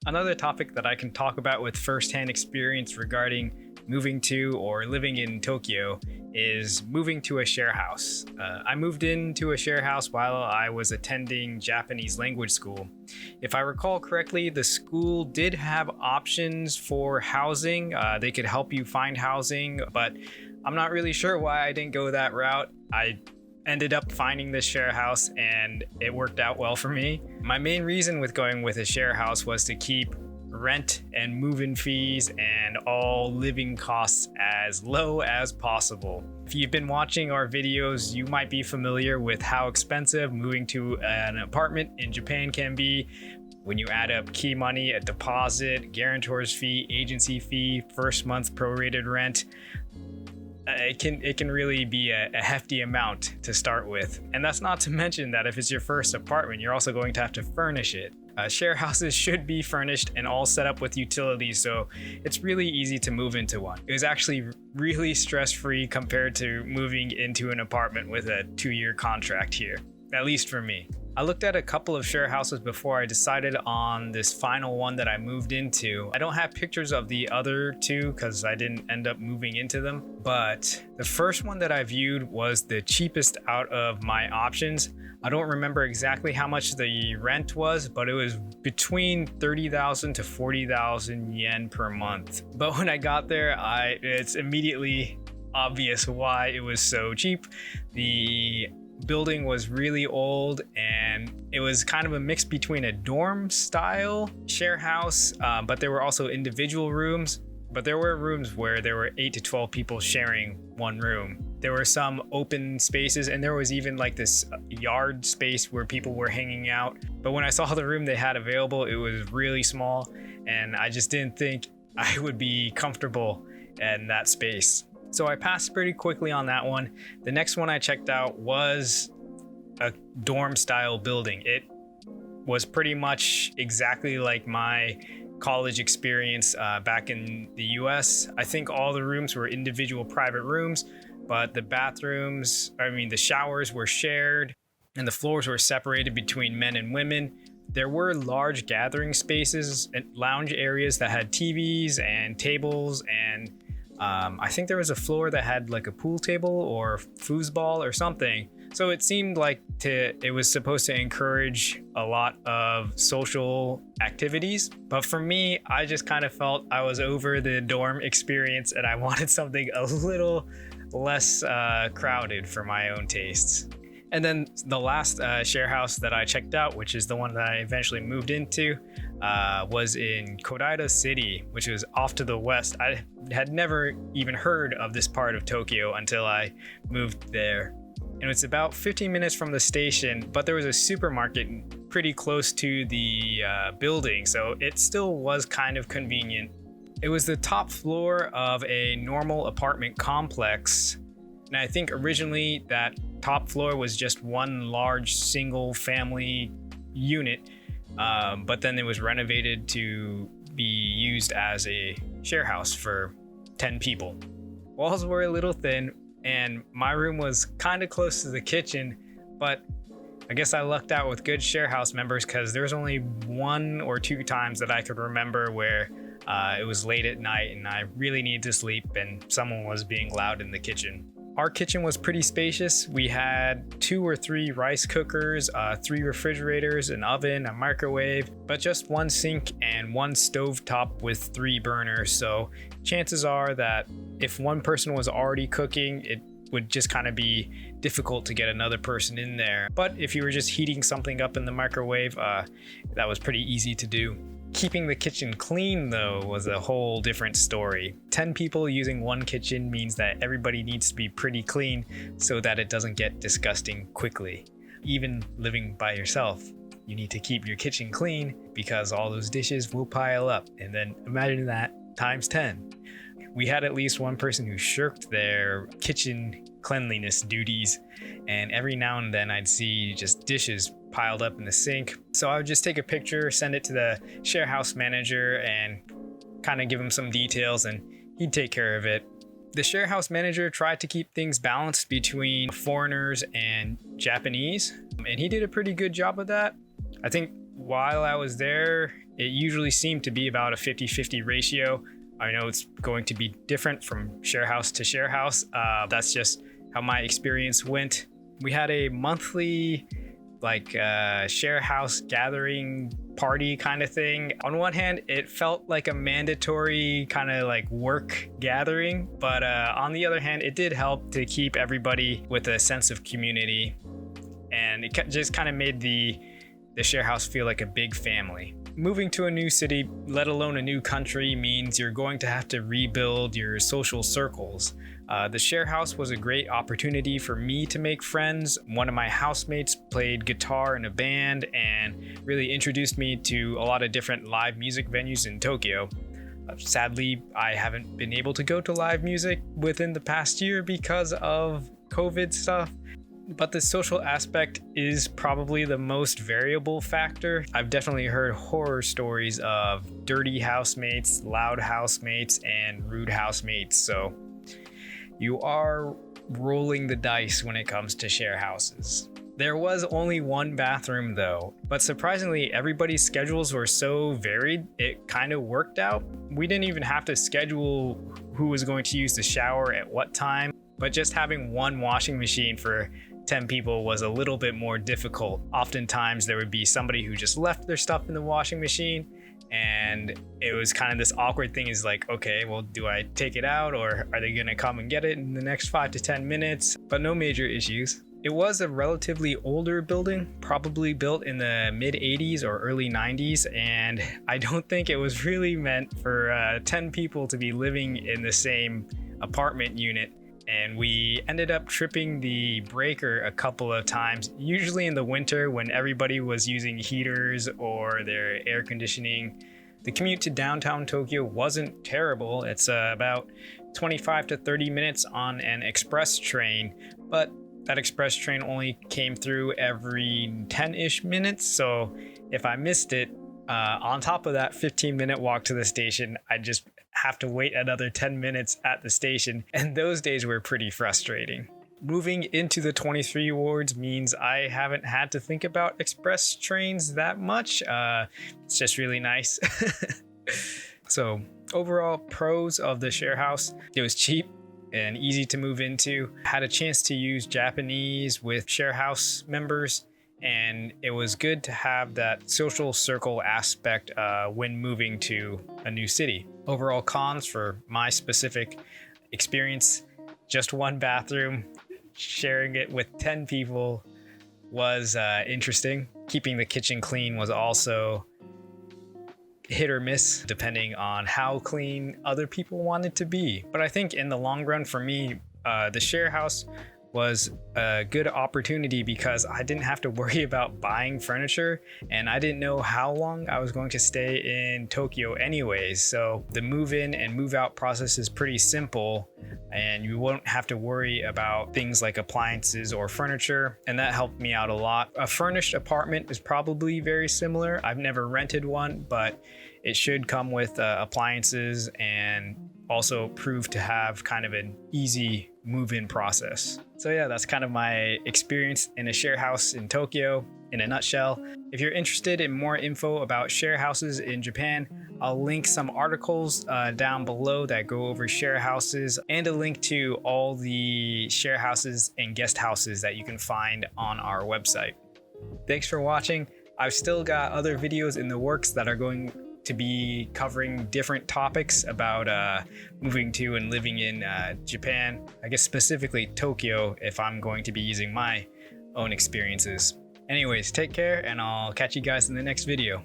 Another topic that I can talk about with firsthand experience regarding moving to or living in Tokyo is moving to a share house. I moved into a share house while I was attending Japanese language school. If I recall correctly, the school did have options for housing. They could help you find housing, but I'm not really sure why I didn't go that route. I ended up finding this share house and it worked out well for me. My main reason with going with a share house was to keep rent and move-in fees and all living costs as low as possible. If you've been watching our videos, you might be familiar with how expensive moving to an apartment in Japan can be. When you add up key money, a deposit, guarantor's fee, agency fee, first month prorated rent, it can really be a hefty amount to start with. And that's not to mention that if it's your first apartment, you're also going to have to furnish it. Share houses should be furnished and all set up with utilities, so it's really easy to move into one. It was actually really stress-free compared to moving into an apartment with a 2-year contract here, at least for me. I looked at a couple of share houses before I decided on this final one that I moved into. I don't have pictures of the other two because I didn't end up moving into them, but the first one that I viewed was the cheapest out of my options. I don't remember exactly how much the rent was, but it was between 30,000 to 40,000 yen per month. But when I got there, it's immediately obvious why it was so cheap. The building was really old and it was kind of a mix between a dorm style share house, but there were also individual rooms. But there were rooms where there were 8 to 12 people sharing one room. There were some open spaces and there was even like this yard space where people were hanging out. But when I saw the room they had available, it was really small and I just didn't think I would be comfortable in that space. So I passed pretty quickly on that one. The next one I checked out was a dorm style building. It was pretty much exactly like my college experience back in the US. I think all the rooms were individual private rooms, but the showers were shared and the floors were separated between men and women. There were large gathering spaces and lounge areas that had TVs and tables, and I think there was a floor that had like a pool table or foosball or something. So it seemed like it was supposed to encourage a lot of social activities. But for me, I just kind of felt I was over the dorm experience and I wanted something a little less crowded for my own tastes. And then the last share house that I checked out, which is the one that I eventually moved into, was in Kodaira City, which was off to the west. I had never even heard of this part of Tokyo until I moved there. And it's about 15 minutes from the station, but there was a supermarket pretty close to the building, so it still was kind of convenient. It was the top floor of a normal apartment complex, and I think originally that top floor was just one large single family unit, but then it was renovated to be used as a share house for 10 people. Walls were a little thin, and my room was kind of close to the kitchen, but I guess I lucked out with good share house members because there was only 1 or 2 times that I could remember where it was late at night and I really needed to sleep and someone was being loud in the kitchen. Our kitchen was pretty spacious. We had 2 or 3 rice cookers, 3 refrigerators, an oven, a microwave, but just 1 sink and 1 stovetop with 3 burners. So chances are that if one person was already cooking, it would just kind of be difficult to get another person in there. But if you were just heating something up in the microwave, that was pretty easy to do. Keeping the kitchen clean, though, was a whole different story. 10 people using one kitchen means that everybody needs to be pretty clean so that it doesn't get disgusting quickly. Even living by yourself, you need to keep your kitchen clean because all those dishes will pile up. And then imagine that times 10. We had at least one person who shirked their kitchen cleanliness duties, and every now and then I'd see just dishes piled up in the sink. So I would just take a picture, send it to the share house manager and kind of give him some details and he'd take care of it. The share house manager tried to keep things balanced between foreigners and Japanese, and he did a pretty good job of that. I think while I was there, it usually seemed to be about a 50-50 ratio. I know it's going to be different from share house to share house. That's just how my experience went. We had a monthly share house gathering party kind of thing. On one hand, it felt like a mandatory kind of like work gathering, but on the other hand, it did help to keep everybody with a sense of community, and it just kind of made the share house feel like a big family. Moving to a new city, let alone a new country, means you're going to have to rebuild your social circles. The share house was a great opportunity for me to make friends. One of my housemates played guitar in a band and really introduced me to a lot of different live music venues in Tokyo. Sadly, I haven't been able to go to live music within the past year because of COVID stuff. But the social aspect is probably the most variable factor. I've definitely heard horror stories of dirty housemates, loud housemates, and rude housemates. So you are rolling the dice when it comes to share houses. There was only one bathroom though, but surprisingly, everybody's schedules were so varied, it kind of worked out. We didn't even have to schedule who was going to use the shower at what time, but just having one washing machine for 10 people was a little bit more difficult. Oftentimes there would be somebody who just left their stuff in the washing machine, and it was kind of this awkward thing, is like, okay, well, do I take it out or are they gonna come and get it in the next 5 to 10 minutes? But no major issues. It was a relatively older building, probably built in the mid 80s or early 90s, and I don't think it was really meant for 10 people to be living in the same apartment unit. And we ended up tripping the breaker a couple of times, usually in the winter when everybody was using heaters or their air conditioning. The commute to downtown Tokyo wasn't terrible. It's about 25 to 30 minutes on an express train, but that express train only came through every 10-ish minutes. So if I missed it, on top of that 15-minute walk to the station, I just have to wait another 10 minutes at the station, and those days were pretty frustrating. Moving into the 23 wards means I haven't had to think about express trains that much. It's just really nice. So overall, pros of the share house: it was cheap and easy to move into. Had a chance to use Japanese with share house members, and it was good to have that social circle aspect when moving to a new city. Overall cons for my specific experience: just one bathroom, sharing it with 10 people was interesting. Keeping the kitchen clean was also hit or miss, depending on how clean other people wanted to be. But I think in the long run for me, the share house was a good opportunity because I didn't have to worry about buying furniture, and I didn't know how long I was going to stay in Tokyo anyways. So the move in and move out process is pretty simple, and you won't have to worry about things like appliances or furniture, and that helped me out a lot. A furnished apartment is probably very similar. I've never rented one, but it should come with appliances and also prove to have kind of an easy move-in process. So yeah, that's kind of my experience in a share house in Tokyo in a nutshell. If you're interested in more info about share houses in Japan, I'll link some articles down below that go over share houses, and a link to all the share houses and guest houses that you can find on our website. Thanks for watching. I've still got other videos in the works that are going to be covering different topics about moving to and living in Japan, I guess specifically Tokyo, if I'm going to be using my own experiences. Anyways, take care, and I'll catch you guys in the next video.